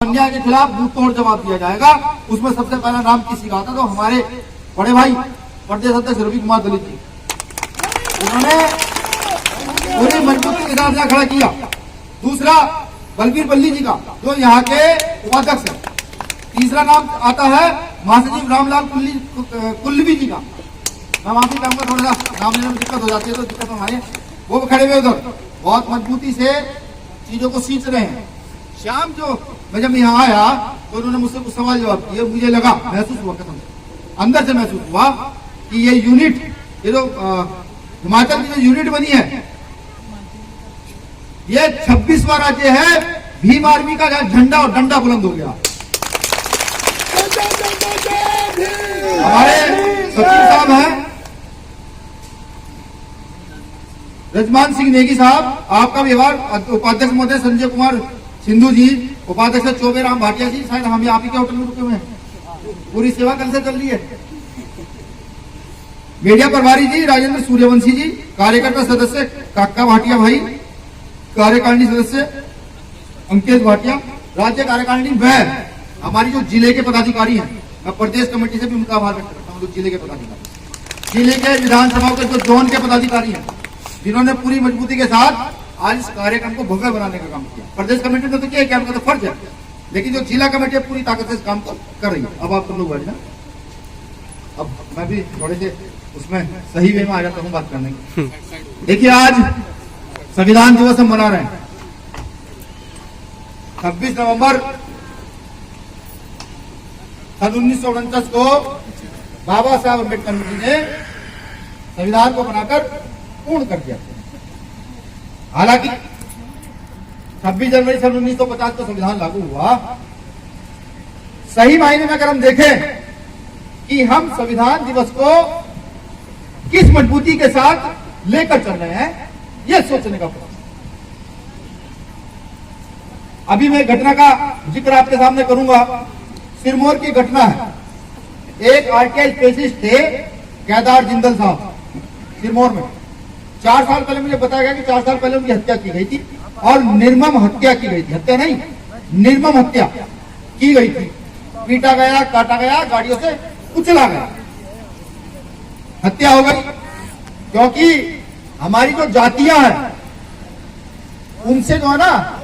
अन्याय के खिलाफ मुंह तोड़ जवाब दिया जाएगा। उसमें सबसे पहला नाम किसी का आता तो हमारे बड़े भाई प्रदेश अध्यक्ष रवि कुमार दलित जी, उन्होंने पूरी मजबूती के साथ खड़ा किया। दूसरा बलबीर बल्ली जी का, जो यहाँ के उपाध्यक्ष है। तीसरा नाम आता है महासचिव रामलाल कुल्लवी जी का। मैं माफी चाहूंगा, थोड़ा सा नाम लेने में दिक्कत हो जाती है तो दिक्कत हमारे, वो खड़े हुए उधर बहुत मजबूती से चीजों को सींच रहे हैं। शाम जो मैं जब यहाँ आया तो उन्होंने मुझसे कुछ सवाल जवाब किए, मुझे लगा, महसूस हुआ, कसम से अंदर से महसूस हुआ कि ये यूनिट, ये जो हिमाचल की जो यूनिट बनी है, ये 26वां राज्य है भीम आर्मी का, जहां झंडा और डंडा बुलंद हो गया। हमारे सचिव साहब हैं रजमान सिंह नेगी साहब, आपका व्यवहार, उपाध्यक्ष महोदय संजय कुमार सिंधु जी, उपाध्यक्ष चौबे राम भाटिया जी, शायद हम आप ही के होटल में रुके हुए हैं, पूरी सेवा कल से चल रही है। मीडिया प्रभारी जी राजेंद्र सूर्यवंशी जी, कार्यकर्ता सदस्य काका भाटिया भाई, कार्यकारिणी सदस्य अंकित भाटिया, राज्य कार्यकारिणी वह हमारी जो जिले के पदाधिकारी हैं। मैं प्रदेश कमेटी से भी उनका आभार व्यक्त करता हूँ, जो जिले के पदाधिकारी, जिले के विधानसभा के जो जोन के पदाधिकारी हैं, जिन्होंने पूरी मजबूती के साथ आज इस कार्यक्रम को भव्य बनाने का काम किया। प्रदेश कमेटी ने तो क्या है, उनका तो फर्ज है, लेकिन जो जिला कमेटी पूरी ताकत से इस काम को कर रही है। अब आप लोग बैठना, अब मैं भी थोड़े से उसमें सही वे में आ जाता हूँ बात करने की। देखिए, आज संविधान दिवस हम मना रहे हैं 26 नवंबर सन 1949 को बाबा साहब अम्बेडकर जी ने संविधान को बनाकर पूर्ण कर दिया। हालांकि 26 जनवरी सन 1950 को संविधान लागू हुआ। सही मायने में अगर हम देखें कि हम संविधान दिवस को किस मजबूती के साथ लेकर चल रहे हैं, यह सोचने का प्रश्न। अभी मैं घटना का जिक्र आपके सामने करूंगा। सिरमौर की घटना है। एक आरटीआई स्पेशलिस्ट थे केदार जिंदल साहब, सिरमौर में। 4 साल पहले मुझे बताया गया कि 4 साल पहले उनकी हत्या की गई थी, और निर्मम हत्या की गई थी। हत्या नहीं, निर्मम हत्या की गई थी। पीटा गया, काटा गया, गाड़ियों से कुचला गया, हत्या हो गई। क्योंकि हमारी जो जातियां हैं, उनसे जो है ना,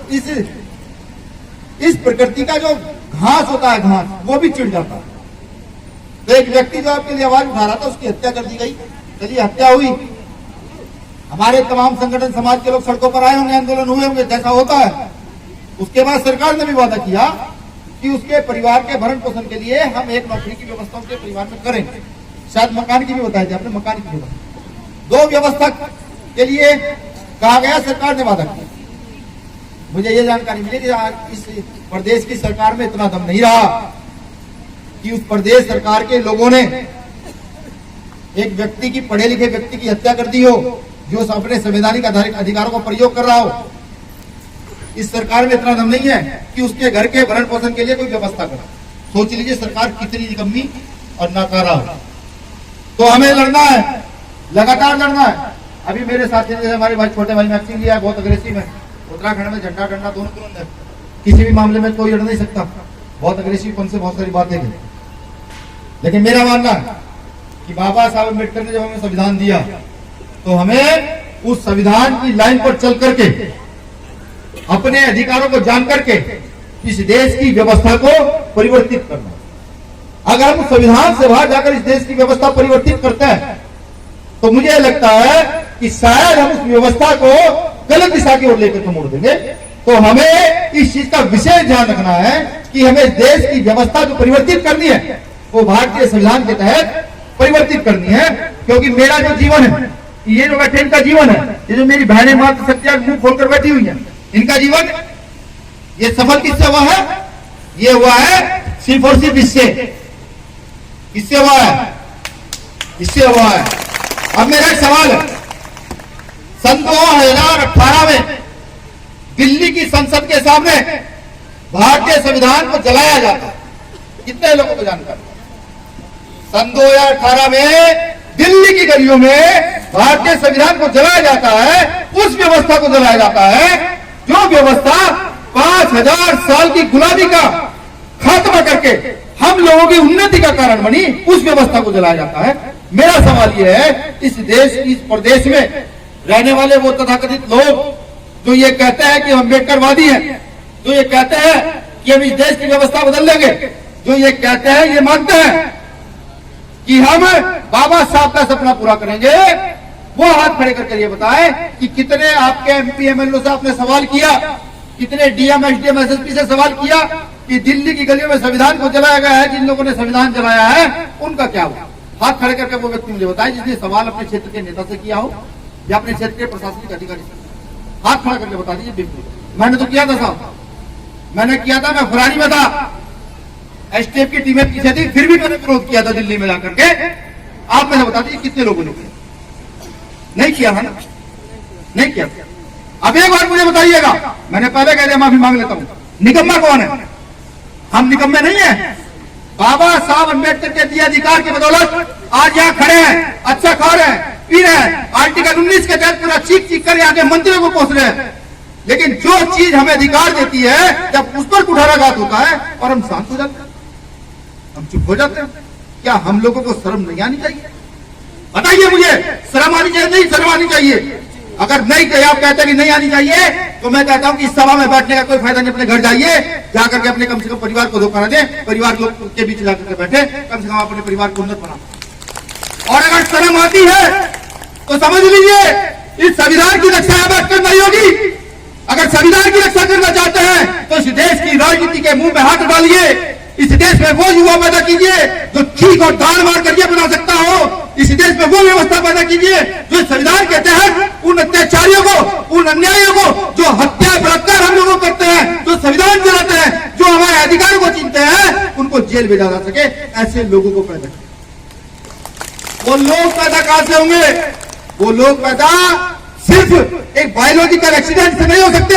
इस प्रकृति का जो घास होता है, घास, वो भी चिढ़ जाता है। तो एक व्यक्ति जो आपके लिए आवाज उठा रहा था, उसकी हत्या कर दी गई। चलिए, हत्या हुई, हमारे तमाम संगठन समाज के लोग सड़कों पर आए होंगे, आंदोलन हुए होंगे, जैसा होता है। उसके बाद सरकार ने भी वादा किया कि उसके परिवार के भरण पोषण के लिए हम एक नौकरी की व्यवस्था उसके परिवार में करेंगे। शायद मकान की भी बताया था, अपने मकान की व्यवस्था, 2 व्यवस्था के लिए कहा गया, सरकार ने वादा किया। मुझे ये जानकारी मिली कि इस प्रदेश की सरकार में इतना दम नहीं रहा कि उस प्रदेश सरकार के लोगों ने एक व्यक्ति की, पढ़े लिखे व्यक्ति की हत्या कर दी हो, जो अपने संवैधानिक अधिकारों का प्रयोग कर रहा हो। इस सरकार में इतना दम नहीं है कि उसके घर के भरण पोषण के लिए कोई व्यवस्था करे। सोच लीजिए सरकार कितनी निकम्मी और नाकारा हो। तो हमें लड़ना है, लगातार लड़ना है। अभी मेरे साथी जैसे हमारे भाई, छोटे भाई मैक्सिम लिया, बहुत अग्रेसिव है। उत्तराखंड में झंडा डंडा दोनों तुरंत है, किसी भी मामले में कोई लड़ नहीं सकता, बहुत अग्रेसिव पन से बहुत सारी बातें हैं। लेकिन मेरा मानना है कि बाबा साहब अम्बेडकर ने जब हमें संविधान दिया, तो हमें उस संविधान की लाइन पर चल करके, अपने अधिकारों को जान करके इस देश की व्यवस्था को परिवर्तित करना। अगर हम संविधान से बाहर जाकर इस देश की व्यवस्था परिवर्तित करते हैं, तो मुझे लगता है कि शायद हम उस व्यवस्था को गलत दिशा की ओर लेकर मोड़ देंगे। तो हमें इस चीज का विशेष ध्यान रखना है कि हमें देश की व्यवस्था जो परिवर्तित करनी है, वो भारतीय संविधान के तहत परिवर्तित करनी है। क्योंकि मेरा जो जीवन है, ये जो बैठे इनका जीवन है, ये जो मेरी बहनें मात्र सत्या मुंह खोलकर बैठी हुई है, इनका जीवन, ये सफल किससे हुआ है? ये हुआ है सिर्फ और सिर्फ इससे हुआ है, इससे हुआ है। अब मेरा एक सवाल है, सन 2018 में दिल्ली की संसद के सामने भारतीय संविधान को जलाया जाता है, कितने लोगों को जानकारी? सन 2018 में दिल्ली की गलियों में भारतीय संविधान को जलाया जाता है। उस व्यवस्था को जलाया जाता है जो व्यवस्था 5 5000 साल की गुलामी का खात्मा करके हम लोगों की उन्नति का कारण बनी उस व्यवस्था को जलाया जाता है। मेरा सवाल यह है, इस देश इस प्रदेश में रहने वाले वो तथाकथित लोग जो ये कहते हैं कि हम अम्बेडकरवादी हैं, जो ये कहते हैं कि हम इस देश की व्यवस्था बदल देंगे, जो ये कहते हैं, ये मानते हैं कि हम बाबा साहब का सपना पूरा करेंगे, वो हाथ खड़े करके ये बताए कि कितने आपके एमपी एमएलए से आपने सवाल किया, कितने डीएम एसडीएम एसएसपी से सवाल किया कि दिल्ली की गलियों में संविधान को जलाया गया है, जिन लोगों ने संविधान जलाया है उनका क्या हुआ? हाथ खड़े करके वो व्यक्ति मुझे बताए जिसने सवाल अपने क्षेत्र के नेता से किया हो या अपने क्षेत्र के प्रशासनिक अधिकारी से। हाथ खड़ा करके बता दीजिए। बिल्कुल मैंने तो किया था साहब, मैंने किया था, मैं फुरानी में था, एसटीएफ की टीमें पीछे थी, फिर भी मैंने विरोध किया था दिल्ली में जाकर के। आप मैंने बता दीजिए कितने लोगों ने किया? नहीं किया है ना, नहीं किया। अब एक बार मुझे बताइएगा, मैंने पहले कह दिया, माफी मांग लेता हूं, निकम्मा कौन है? हम निकम्मे नहीं है। बाबा साहब अम्बेडकर के दिए अधिकार की बदौलत आज यहाँ खड़े हैं, अच्छा खा रहे हैं, पी रहे हैं, आर्टिकल 19 के तहत पूरा चीख चीख कर आगे मंत्रियों को पहुंच रहे हैं। लेकिन जो चीज हमें अधिकार देती है, जब उस पर कुठाराघात होता है और हम शांत हो जाते हैं, हम चुप हो जाते हैं। क्या हम लोगों को शर्म नहीं आनी चाहिए? बताइए मुझे, शर्म आनी चाहिए? नहीं शर्म आनी चाहिए। अगर नहीं कहे, आप कहते हैं कि नहीं आनी चाहिए, तो मैं कहता हूं कि इस सभा में बैठने का कोई फायदा नहीं। अपने घर जाइए, जाकर के अपने कम से कम परिवार को धोखा न दें, परिवार के बीच जाकर के बैठे, कम से कम अपने परिवार को उन्नत बना। और अगर शर्म आती है तो समझ लीजिए इस संविधान की रक्षा अम्बेडकर नहीं होगी। अगर संविधान की रक्षा करना चाहते हैं तो इस देश की राजनीति के मुंह में हाथ डालिए। इस देश में वो युवा पैदा कीजिए जो चीख और दान मार कर ये बना सकता हो। इस देश में वो व्यवस्था पैदा कीजिए जो संविधान के तहत उन अत्याचारियों को, उन अन्यायियों को, जो हत्या बलात्कार हम लोगों करते हैं, जो संविधान चलाते हैं, जो हमारे अधिकारों को छीनते हैं, उनको जेल भेजा जा सके, ऐसे लोगों को पैदा किया। वो लोग पैदा कहां से होंगे? वो लोग पैदा सिर्फ एक बायोलॉजिकल एक्सीडेंट से नहीं हो सकते।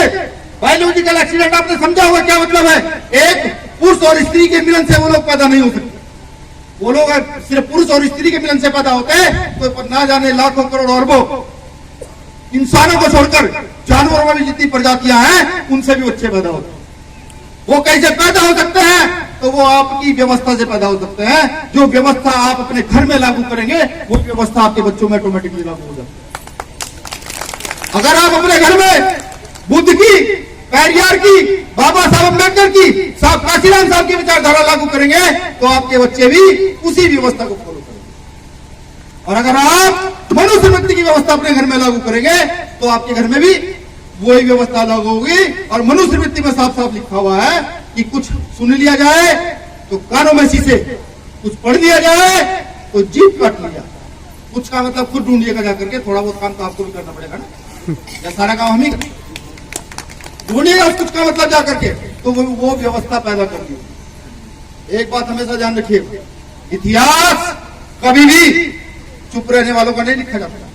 बायोलॉजिकल एक्सीडेंट आपने समझा होगा क्या मतलब है? एक पुरुष और स्त्री के मिलन से वो लोग पैदा नहीं हो सकते। वो लोग सिर्फ पुरुष और स्त्री के मिलन से पैदा होते हैं तो ना जाने लाखों करोड़ अरबों इंसानों को छोड़कर जानवरों में भी जितनी प्रजातियां हैं उनसे भी बच्चे पैदा होते हैं। वो कैसे पैदा हो सकते हैं? तो वो आपकी व्यवस्था से पैदा हो सकते हैं। जो व्यवस्था आप अपने घर में लागू करेंगे वो व्यवस्था आपके बच्चों में ऑटोमेटिकली लागू हो जाती है। अगर आप अपने घर में बुद्ध की, पेरियार की, बाबा साहब अम्बेडकर की, साहब काशीराम साहब की विचारधारा लागू करेंगे तो आपके बच्चे भी उसी व्यवस्था को फॉलो करेंगे। और अगर आप मनुस्मृति की व्यवस्था अपने घर में लागू करेंगे तो आपके घर में भी वही व्यवस्था लागू होगी। और मनुस्मृति में साफ साफ लिखा हुआ है कि कुछ सुन लिया जाए तो कानों में शीशे, कुछ पढ़ लिया जाए तो जीभ काट लिया। कुछ का मतलब खुद ढूंढिएगा जाकर के, थोड़ा बहुत काम तो आपको भी करना पड़ेगा ना, या सारा काम हम ही ढूंढिएगा उस कुछ का मतलब जाकर के, तो वो व्यवस्था पैदा कर दी। एक बात हमेशा ध्यान रखिए, इतिहास कभी भी चुप रहने वालों का नहीं लिखा जाता,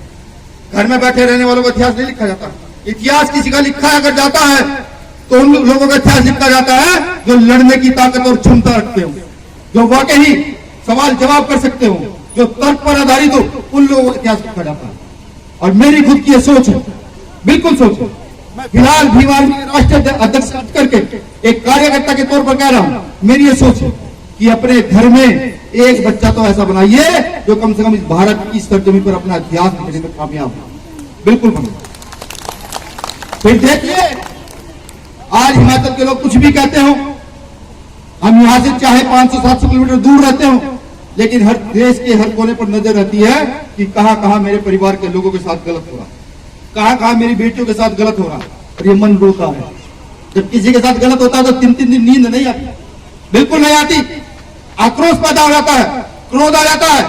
घर में बैठे रहने वालों का इतिहास नहीं लिखा जाता। इतिहास किसी का लिखा अगर जाता है तो उन लोगों का इतिहास लिखा जाता है जो लड़ने की ताकत और क्षमता रखते हो, जो वाकई सवाल जवाब कर सकते हो, जो तर्क पर आधारित हो, उन लोगों का इतिहास लिखा जाता है। और मेरी खुद की सोच है, बिल्कुल सोच है। मैं फिलहाल भीम आर्मी के राष्ट्रीय अध्यक्ष करके एक कार्यकर्ता के तौर पर कह रहा हूं, मेरी ये सोच है कि अपने घर में एक बच्चा तो ऐसा बनाइए जो कम से कम इस भारत की सरजमी पर अपना इतिहास लिखने में कामयाब हो। बिल्कुल बनाइए। फिर देखिए, आज हिमाचल के लोग कुछ भी कहते हो, हम यहां से चाहे 500-700 किलोमीटर दूर रहते हो, लेकिन हर देश के हर कोने पर नजर रहती है कि कहां कहां मेरे परिवार के लोगों के साथ गलत हो रहा, कहां कहां मेरी बेटियों के साथ गलत हो रहा। और ये मन रोता है। जब किसी के साथ गलत होता है तो 3-3 दिन नींद नहीं आती, बिल्कुल नहीं आती। आक्रोश पैदा हो जाता है, क्रोध आ जाता है,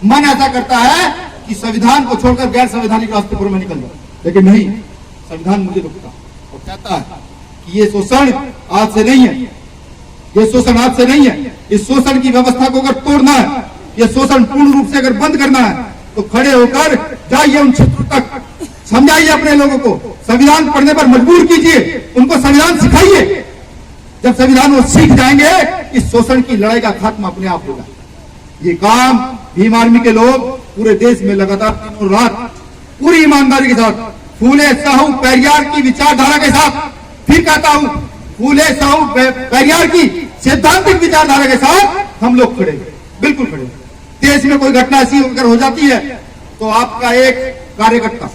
मन ऐसा करता है कि संविधान को छोड़कर गैर संवैधानिक रास्ते पर मैं निकल जाऊं। लेकिन नहीं, संविधान मुझे रोकता और कहता है कि ये शोषण आज से नहीं है, ये शोषण आज से नहीं है। इस शोषण की व्यवस्था को अगर तोड़ना है, ये शोषण पूर्ण रूप से अगर बंद करना है तो खड़े होकर जाइए उन क्षेत्रों तक, समझाइए अपने लोगों को, संविधान पढ़ने पर मजबूर कीजिए, उनको संविधान सिखाइए। जब संविधान वो सीख जाएंगे, इस शोषण की लड़ाई का खात्मा अपने आप होगा। ये काम भीम आर्मी के लोग पूरे देश में लगातार दिन और रात पूरी ईमानदारी के साथ, फूले साहू पेरियार की विचारधारा के साथ, फिर कहता हूं फूले साहू पेरियार की सैद्धांतिक विचारधारा के साथ हम लोग खड़े, बिल्कुल खड़े। देश में कोई घटना ऐसी अगर हो जाती है तो आपका एक कार्यकर्ता,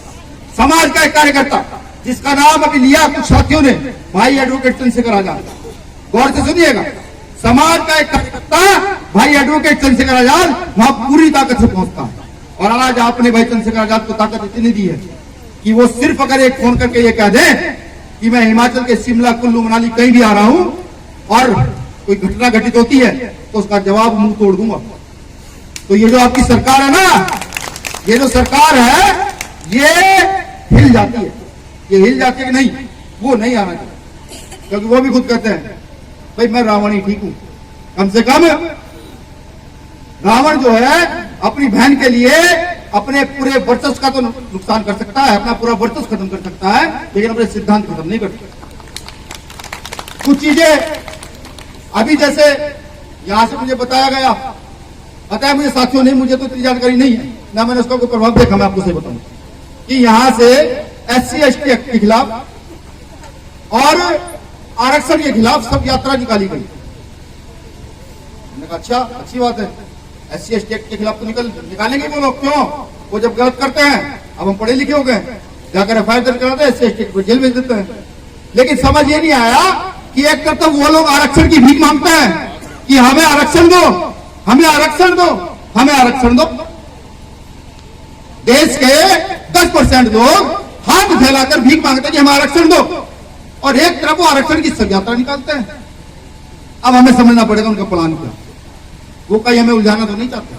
समाज का एक कार्यकर्ता, जिसका नाम अभी लिया कुछ साथियों ने, भाई एडवोकेट चंद्रशेखर आजाद, गौर से सुनिएगा, समाज का एक कार्यकर्ता भाई एडवोकेट चंद्रशेखर आजाद वहां पूरी ताकत से पहुंचता है। और आज आपने भाई चंद्रशेखर आजाद को ताकत इतनी दी है कि वो सिर्फ अगर एक फोन करके ये कह दे कि मैं हिमाचल के शिमला, कुल्लू, मनाली कहीं भी आ रहा हूं और कोई घटना घटित होती है तो उसका जवाब मुंह तोड़ दूंगा। तो ये जो आपकी सरकार है ना, ये जो सरकार है ये हिल जाती है, ये हिल जाती है कि नहीं, वो नहीं आना चाहिए। क्योंकि वो भी खुद कहते हैं भाई मैं रावण ही ठीक हूं, कम से कम रावण जो है अपनी बहन के लिए अपने पूरे वर्चस्व का तो नुकसान कर सकता है, अपना पूरा वर्चस्व खत्म कर सकता है, लेकिन अपने सिद्धांत खत्म नहीं कर सकता। कुछ चीजें अभी जैसे यहां से मुझे बताया गया, बताया मुझे साथियों ने, मुझे तो इतनी जानकारी नहीं है ना, मैंने उसका कोई प्रभाव देखा। मैं आपको सही बताऊं कि यहां से SC/ST एक्ट के खिलाफ और आरक्षण के खिलाफ सब यात्रा निकाली गई। मैंने कहा अच्छा, अच्छी बात है, SC/ST एक्ट के खिलाफ तो निकालेंगे वो लोग, क्यों? वो जब गलत करते हैं, अब हम पढ़े लिखे हो गए, जाकर FIR दर्ज कराते हैं, SC/ST एक्ट पर जेल भेज देते हैं। लेकिन समझ ये नहीं आया कि एक तरफ तो वो लोग आरक्षण की भीख मांगते हैं कि हमें आरक्षण दो, हमें आरक्षण दो, हमें आरक्षण दो। देश के 10% लोग हाथ फैलाकर भीख मांगते हैं कि हमें आरक्षण दो, और एक तरफ वो आरक्षण की सब यात्रा निकालते हैं। अब हमें समझना पड़ेगा उनका प्लान क्या। वो कहीं हमें उलझाना तो नहीं चाहता,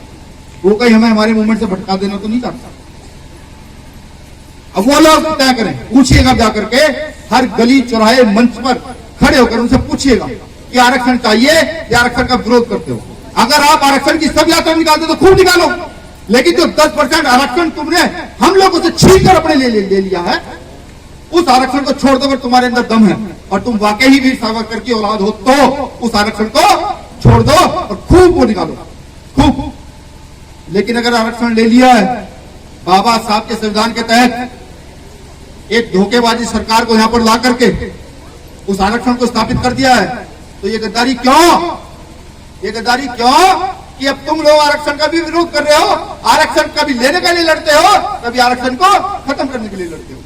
वो कहीं हमें हमारे मूवमेंट से भटका देना तो नहीं चाहता। अब वो लोग तय करें, पूछिएगा जाकर के हर गली चौराहे मंच पर खड़े होकर उनसे पूछिएगा कि आरक्षण चाहिए या आरक्षण का विरोध करते हो। अगर आप आरक्षण की सब यात्रा निकालते तो खूब निकालो, लेकिन जो 10% आरक्षण तुमने हम लोगों से छीन कर अपने ले लिया है, उस आरक्षण को छोड़ दो। अगर तुम्हारे अंदर दम है और तुम वाकई ही वीर सावरकर की औलाद हो तो उस आरक्षण को छोड़ दो और खूब वो निकालो, खूब। लेकिन अगर आरक्षण ले लिया है बाबा साहब के संविधान के तहत, एक धोखेबाजी सरकार को यहां पर ला करके उस आरक्षण को स्थापित कर दिया है, तो ये गद्दारी क्यों? ये गद्दारी क्यों कि अब तुम लोग आरक्षण का भी विरोध कर रहे हो, आरक्षण कभी लेने के लिए लड़ते हो, कभी आरक्षण को खत्म करने के लिए लड़ते हो।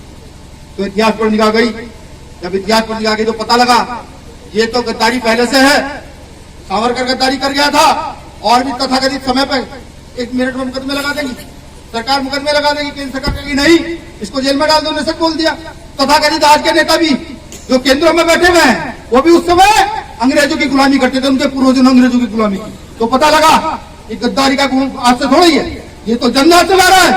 तो इतिहास पर निगाह गई, जब इतिहास पर निगाह गई तो पता लगा ये तो गद्दारी पहले से है। सावरकर गद्दारी कर गया था, और भी तथाकथित समय पर 1 मिनट में मुकदमे लगा देगी सरकार, मुकदमे लगा देगी केंद्र सरकार कहेगी नहीं, इसको जेल में डाल दो, ने सच बोल दिया। तथाकथित आज के नेता भी जो केंद्रों में बैठे हुए हैं, वो भी उस समय अंग्रेजों की गुलामी करते थे, उनके पूर्वजों ने अंग्रेजों की गुलामी की। तो पता लगा कि गद्दारी का गुण आज से थोड़ा ही है, ये तो जनजात चला रहा है।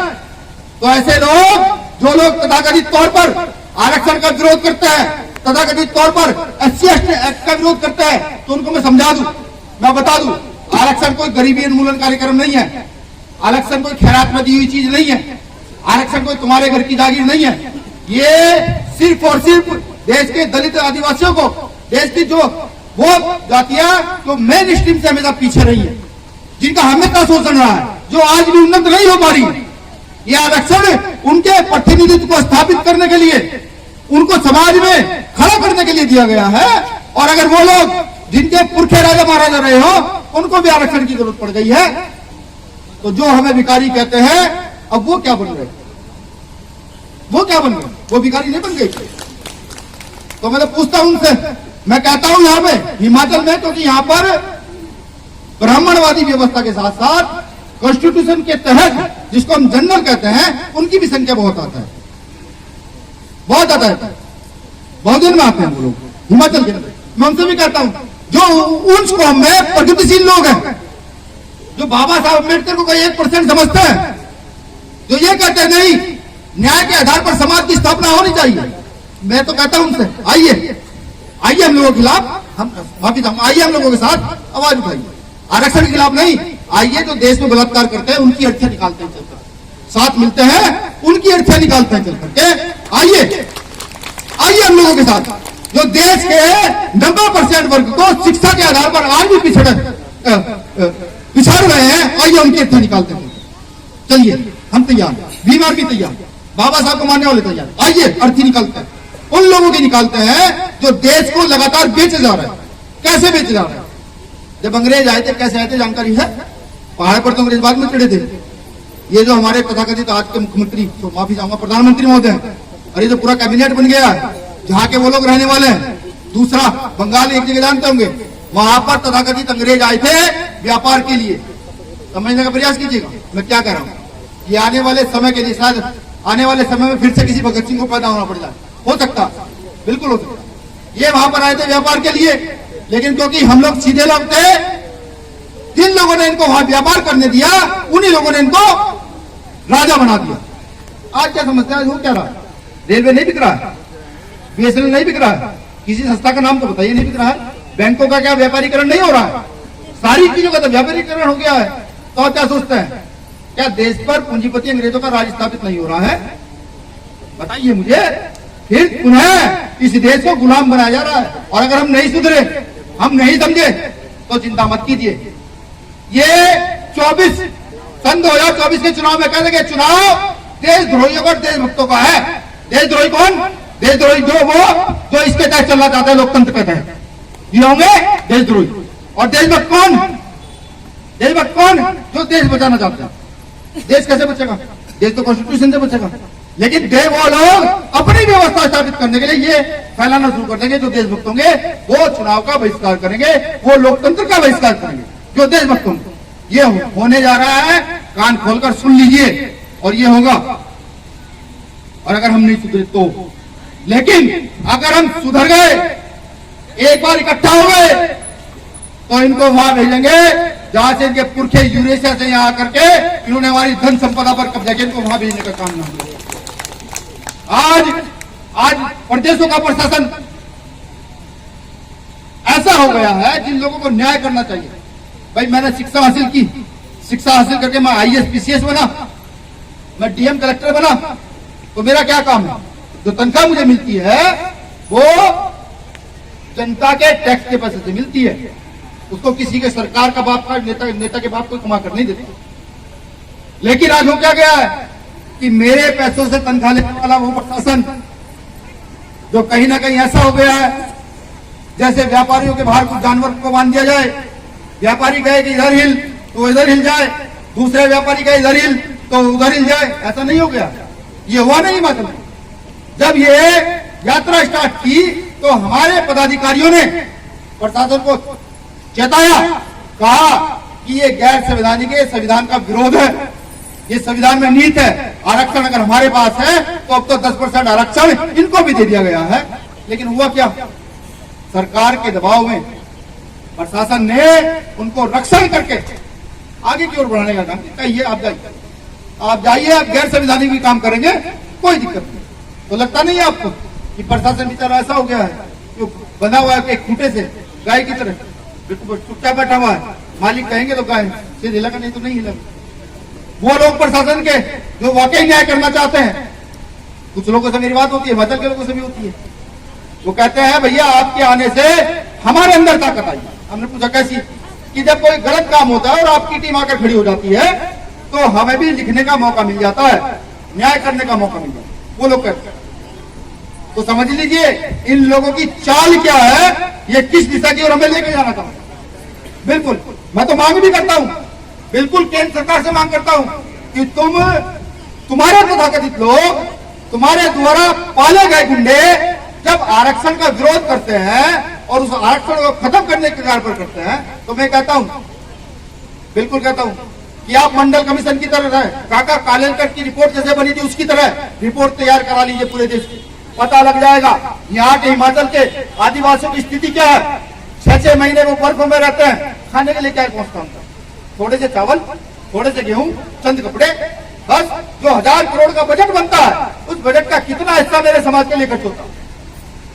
तो ऐसे लोग, जो लोग तथाकथित तौर पर आरक्षण का विरोध करते हैं, तथाकथित तौर पर SC/ST एक्ट का विरोध करते हैं, तो उनको मैं समझा दूं, मैं बता दूं, आरक्षण कोई गरीबी उन्मूलन कार्यक्रम नहीं है, आरक्षण कोई खैरात में दी हुई चीज नहीं है, आरक्षण कोई तुम्हारे घर की जागीर नहीं है। ये सिर्फ और सिर्फ देश के दलित आदिवासियों को, देश की जो वो जातियां जो मेन स्ट्रीम से हमेशा पीछे रही है, जिनका हमेशा शोषण रहा है, जो आज भी उन्नत नहीं हो पा रही, ये आरक्षण उनके प्रतिनिधित्व को स्थापित करने के लिए, उनको समाज में खड़ा करने के लिए दिया गया है। और अगर वो लोग जिनके पुरखे राजा महाराजा रहे हो, उनको भी आरक्षण की जरूरत पड़ गई है, तो जो हमें भिखारी कहते हैं, अब वो क्या बन रहे? वो क्या बन रहे? वो भिखारी नहीं बन गई। तो मैं तो पूछता हूं उनसे, मैं कहता हूं यहां पे हिमाचल में, क्योंकि यहां पर ब्राह्मणवादी व्यवस्था के साथ साथ कॉन्स्टिट्यूशन के तहत, जिसको हम जनरल कहते हैं, उनकी भी संख्या बहुत आता है, बहुत आता है, बहुत दिन में आते हैं वो लोग हिमाचल के अंदर। मैं उनसे भी कहता हूं, जो उन कौम में प्रगतिशील लोग हैं, जो बाबा साहब अम्बेडकर को कोई 1% समझते हैं, जो ये कहते हैं नहीं, न्याय के आधार पर समाज की स्थापना होनी चाहिए, मैं तो कहता हूं उनसे, आइए आइए हम लोगों के खिलाफ, हम माफी चाहूंगा, आइए हम लोगों के साथ आवाज उठाइए, आरक्षण के खिलाफ नहीं, आइए जो देश में बलात्कार करते हैं उनकी अर्थ्यां निकालते हैं चलकर, साथ मिलते हैं उनकी अर्थ्यां निकालते हैं चलकर के, आइए आइए हम लोगों के साथ, जो देश के 90% वर्ग को शिक्षा के आधार पर आज भी पिछड़ रहे हैं, आइए उनकी अर्थ्यां निकालते हैं। चलिए हम तैयार, बीमार भी तैयार, बाबा साहब को मानने वाले तैयार, आइए अर्थी निकालते हैं, उन लोगों की निकालते हैं जो देश को लगातार बेचे जा रहे हैं। कैसे बेचे जा रहे हैं? जब अंग्रेज आए थे, कैसे आए थे जानकारी है? पहाड़ पर तो अंग्रेज बाद में चढ़े थे। ये जो हमारे तथाकथित आज के मुख्यमंत्री, तो माफी चाहूंगा, प्रधानमंत्री महोदय हैं, और ये जो पूरा कैबिनेट बन गया है, जहां के वो लोग रहने वाले हैं। दूसरा, बंगाल एक जगह जानते होंगे, वहां पर तथाकथित अंग्रेज आए थे व्यापार के लिए। समझने का प्रयास कीजिएगा मैं क्या कह रहा हूं। ये आने वाले समय के लिए, शायद आने वाले समय में फिर से किसी भगत सिंह को पैदा होना पड़ जाए, हो सकता, बिल्कुल हो सकता। ये वहां पर आए थे व्यापार के लिए, लेकिन क्योंकि हम लोग सीधे लोग थे, जिन लोगों ने इनको वहां व्यापार करने दिया, उन्हीं लोगों ने इनको राजा बना दिया। आज क्या समस्या है? वो क्या रहा है? रेलवे नहीं बिक रहा है, बीएसएनएल नहीं बिक रहा है, किसी संस्था का नाम तो बताइए नहीं बिक रहा है। बैंकों का क्या व्यापारीकरण नहीं हो रहा है? सारी चीजों का तो व्यापारीकरण हो गया है। तो आप क्या सोचते हैं, क्या देश पर पूंजीपति अंग्रेजों का राज स्थापित नहीं हो रहा है? बताइए मुझे। फिर पुनः इस देश को गुलाम बनाया जा रहा है। और अगर हम नहीं सुधरे, हम नहीं समझे, तो चिंता मत कीजिए। ये 2024 के चुनाव में कह देंगे चुनाव देशद्रोहियों और देशभक्तों का है। देशद्रोही कौन? देशद्रोही जो इसके तहत चलना चाहते हैं, लोकतंत्र के तहत, ये होंगे देशद्रोही। और देशभक्त कौन? देशभक्त कौन? जो देश बचाना चाहते हैं। देश कैसे बचेगा? देश तो कॉन्स्टिट्यूशन से बचेगा। लेकिन वो लोग अपनी व्यवस्था स्थापित करने के लिए ये फैलाना शुरू कर देंगे, जो देशभक्त होंगे वो चुनाव का बहिष्कार करेंगे, वो लोकतंत्र का बहिष्कार करेंगे, जो देशभक्त होंगे। ये होने जा रहा है, कान खोलकर सुन लीजिए, और ये होगा। और अगर हम नहीं सुधरे तो, लेकिन अगर हम सुधर गए, एक बार इकट्ठा हो गए, तो इनको वहां भेजेंगे जहां से इनके पुरखे यूरेशिया से यहां आकर के इन्होंने हमारी धन संपदा पर कब्जा किया, इनको वहां भेजने का काम ना हो। आज प्रदेशों का प्रशासन ऐसा हो गया है, जिन लोगों को न्याय करना चाहिए। भाई मैंने शिक्षा हासिल की, शिक्षा हासिल करके मैं आईएएस पीसीएस बना, मैं डीएम कलेक्टर बना, तो मेरा क्या काम है? जो तनख्वाह मुझे मिलती है वो जनता के टैक्स के पैसे से मिलती है। उसको किसी के सरकार का बाप का नेता के बाप को कमा कर नहीं देते। लेकिन आज हो क्या गया है कि मेरे पैसों से तनख्वाह लेने वाला वो प्रशासन, जो कहीं ना कहीं ऐसा हो गया है जैसे व्यापारियों के बाहर कुछ जानवर को बांध दिया जाए। व्यापारी कहे कि इधर हिल तो इधर हिल जाए, दूसरे व्यापारी कहे इधर हिल तो उधर हिल जाए। ऐसा नहीं हो गया, ये हुआ नहीं। मतलब जब ये यात्रा स्टार्ट की तो हमारे पदाधिकारियों ने प्रशासन को चेताया, कहा कि ये गैर संवैधानिक है, संविधान का विरोध है, ये संविधान में नीत है। आरक्षण अगर हमारे पास है तो अब तो 10% आरक्षण इनको भी दे दिया गया है। लेकिन हुआ क्या? सरकार के दबाव में प्रशासन ने उनको रक्षण करके आगे की ओर बढ़ाने का काम किया। कहिए आप जाइए, आप गैर संवैधानिक भी काम करेंगे, कोई दिक्कत नहीं। तो लगता नहीं है आपको कि प्रशासन बेचारा ऐसा हो गया है, जो बना हुआ है एक खूंटे से गाय की तरह चुपचाप बैठा हुआ है। मालिक कहेंगे तो गाय से हिलेगा, नहीं तो नहीं हिलेगा। वो लोग प्रशासन के जो वाकई न्याय करना चाहते हैं, कुछ लोगों से मेरी बात होती है, हिमाचल के लोगों से भी होती है, वो कहते हैं भैया आपके आने से हमारे अंदर ताकत आई। हमने पूछा कैसी? कि जब कोई गलत काम होता है और आपकी टीम आकर खड़ी हो जाती है तो हमें भी लिखने का मौका मिल जाता है, न्याय करने का मौका मिल जाता है। वो लोग कहते हैं। तो समझ लीजिए इन लोगों की चाल क्या है, ये किस दिशा की ओर हमें लेकर जाना चाहते हैं। बिल्कुल मैं तो मांग भी करता हूं, बिल्कुल केंद्र सरकार से मांग करता हूं कि तुम्हारे तथाकथित लोग, तुम्हारे द्वारा पाले गए गुंडे जब आरक्षण का विरोध करते हैं और उस आरक्षण को खत्म करने के कार्य पर करते हैं, तो मैं कहता हूं, बिल्कुल कहता हूं कि आप मंडल कमीशन की तरह है, काका कालेलकर की रिपोर्ट जैसे बनी थी उसकी तरह रिपोर्ट तैयार करा लीजिए पूरे देश की। पता लग जाएगा यहाँ के हिमाचल के आदिवासियों की स्थिति क्या है। 6-6 महीने वो बर्फ में रहते हैं, खाने के लिए क्या पहुंचता होता? थोड़े से चावल, थोड़े से गेहूं, चंद कपड़े, बस। जो 1000 करोड़ का बजट बनता है, उस बजट का कितना हिस्सा मेरे समाज के लिए खर्च होता है,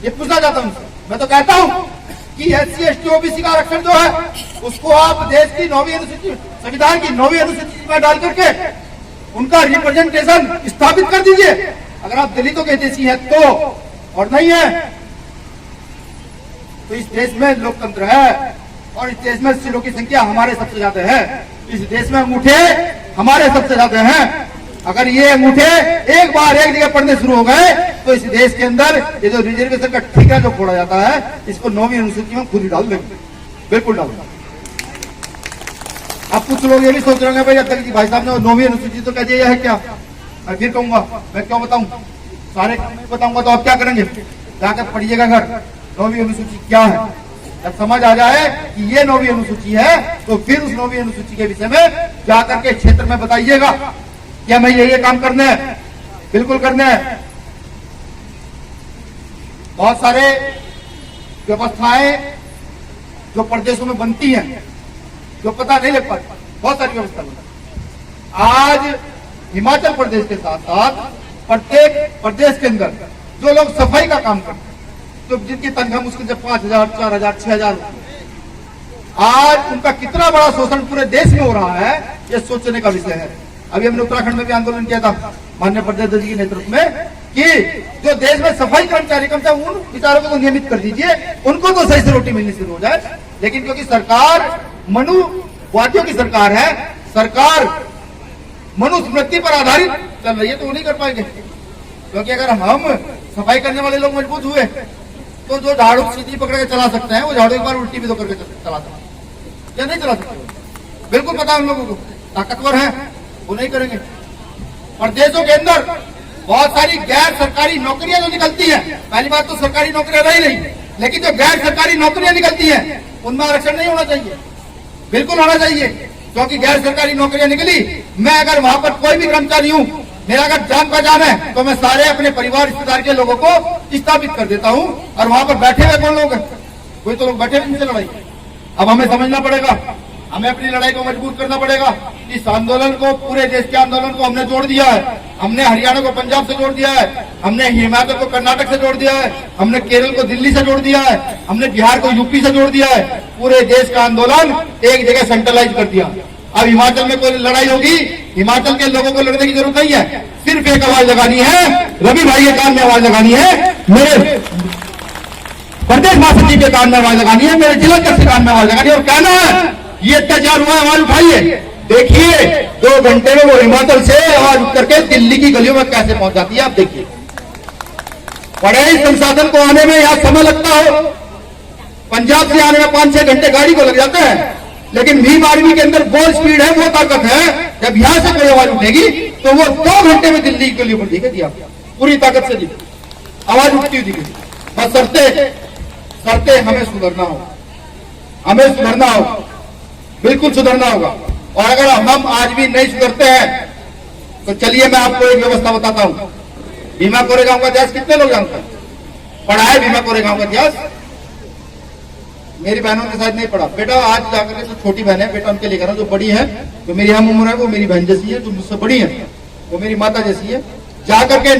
ये पूछना चाहता हूं। मैं तो कहता हूं कि SC ST OBC का आरक्षण जो है उसको आप देश की 9वीं अनुसूची, संविधान की 9वीं अनुसूची में डाल करके उनका रिप्रेजेंटेशन स्थापित कर दीजिए। अगर आप दलितों के देशी हैं तो, और नहीं है तो इस देश में लोकतंत्र है और इस देश में सिरों की संख्या हमारे सबसे ज्यादा है। इस देश में अंगूठे हमारे सबसे ज्यादा हैं। अगर ये अंगूठे एक बार एक जगह पड़ने शुरू हो गए तो इस देश के अंदर ये जो रिजर्वेशन का ठेका जो फोड़ा जाता है, इसको 9वीं अनुसूची में खुद ही डाल देंगे, बिल्कुल डाल देंगे। अब कुछ लोग ये भी सोच रहे हैं भाई अध्यक्ष जी भाई साहब ने 9वीं अनुसूची तो कह दिया है क्या, मैं फिर कहूंगा, मैं क्यों बताऊं, सारे बताऊंगा तो आप क्या करेंगे, जाकर पढ़िएगा घर 9वीं अनुसूची क्या है। जब समझ आ जाए कि ये 9वीं अनुसूची है तो फिर उस 9वीं अनुसूची के विषय में जाकर के क्षेत्र में बताइएगा कि हमें ये काम करने हैं, बिल्कुल करने हैं। बहुत सारे व्यवस्थाएं जो प्रदेशों में बनती हैं जो पता नहीं लग पाती, बहुत सारी व्यवस्था बनती। आज हिमाचल प्रदेश के साथ साथ प्रत्येक प्रदेश के अंदर जो लोग सफाई का काम करते हैं, तो जिनकी तनख्वाह मुश्किल से 5,000, 4,000, 6,000 आज उनका कितना बड़ा शोषण पूरे देश में हो रहा है, ये सोचने का विषय है। अभी हमने उत्तराखंड में भी आंदोलन किया था माननीय प्रधानमंत्री जी के नेतृत्व में कि जो देश में सफाई कर्मचारी कम से कम उन विचारों को तो नियमित कर दीजिए, उनको तो सही से रोटी मिलनी शुरू हो जाए। लेकिन क्योंकि सरकार मनुवादियों की सरकार है, सरकार मनुस्मृति पर आधारित चल रही है, तो वो नहीं कर पाएंगे। क्योंकि अगर हम सफाई करने वाले लोग मजबूत हुए तो जो झाड़ू सीधी पकड़ के चला सकते हैं वो झाड़ू एक बार उल्टी भी तो करके चला सकते हैं, या नहीं चला सकते, बिल्कुल पता है उन लोगों को, ताकतवर है, वो नहीं करेंगे। प्रदेशों के अंदर बहुत सारी गैर सरकारी नौकरियां जो निकलती हैं, पहली बात तो सरकारी नौकरियां रही नहीं, लेकिन जो गैर सरकारी नौकरियां निकलती हैं उनमें आरक्षण नहीं होना चाहिए, बिल्कुल होना चाहिए। क्योंकि गैर सरकारी नौकरियां निकली, मैं अगर वहां पर कोई भी कर्मचारी हूं, मेरा अगर जान पहचान है तो मैं सारे अपने परिवार रिश्तेदार के लोगों को स्थापित कर देता हूं, और वहां पर बैठे हुए कौन लोग हैं, कोई तो लोग बैठे हुए इनसे लड़ाई। अब हमें समझना पड़ेगा, हमें अपनी लड़ाई को मजबूत करना पड़ेगा। इस आंदोलन को, पूरे देश के आंदोलन को हमने जोड़ दिया है। हमने हरियाणा को पंजाब से जोड़ दिया है, हमने हिमाचल को कर्नाटक से जोड़ दिया है, हमने केरल को दिल्ली से जोड़ दिया है, हमने बिहार को यूपी से जोड़ दिया है। पूरे देश का आंदोलन एक जगह सेंट्रलाइज कर दिया। अब हिमाचल में कोई लड़ाई होगी, हिमाचल के लोगों को लड़ने की जरूरत नहीं है, सिर्फ एक आवाज लगानी है, रवि भाई के कान में आवाज लगानी है, मेरे प्रदेश महासचिव के कान में आवाज लगानी है, मेरे जिला अध्यक्ष के कान में आवाज लगानी है, और कहना है ये अत्याचार हुआ, आवाज उठाइए। देखिए 2 घंटे में वो हिमाचल से आवाज उठ करके दिल्ली की गलियों में कैसे पहुंच जाती है, आप देखिए। बड़े ही संसाधन को आने में यहाँ समय लगता हो, पंजाब से आने में 5-6 घंटे गाड़ी को लग जाते हैं, लेकिन भीम आर्मी के अंदर वो स्पीड है, वो ताकत है, जब यहां से कोई आवाज उठेगी तो वो 2 घंटे में दिल्ली के लिए दिखेगी, आपको पूरी ताकत से दिखेगी, आवाज उठती हुई दिखेगी। बस शर्ते हमें सुधरना हो, हमें सुधरना हो, बिल्कुल सुधरना होगा। और अगर हम आज भी नहीं सुधरते हैं तो चलिए मैं आपको एक व्यवस्था बताता हूं। भीमा कोरेगांव का इतिहास कितने लोग जानते हैं? पढ़ा है भीमा कोरेगांव का इतिहास? मेरी बहनों ने शायद नहीं पढ़ा। बेटा आज जाकर के, जो छोटी बहन है बेटा उनके लिए करो, जो बड़ी है, जो मेरी हम उम्र है वो मेरी बहन जैसी है, जो मुझसे बड़ी है वो मेरी माता जैसी है, जाकर के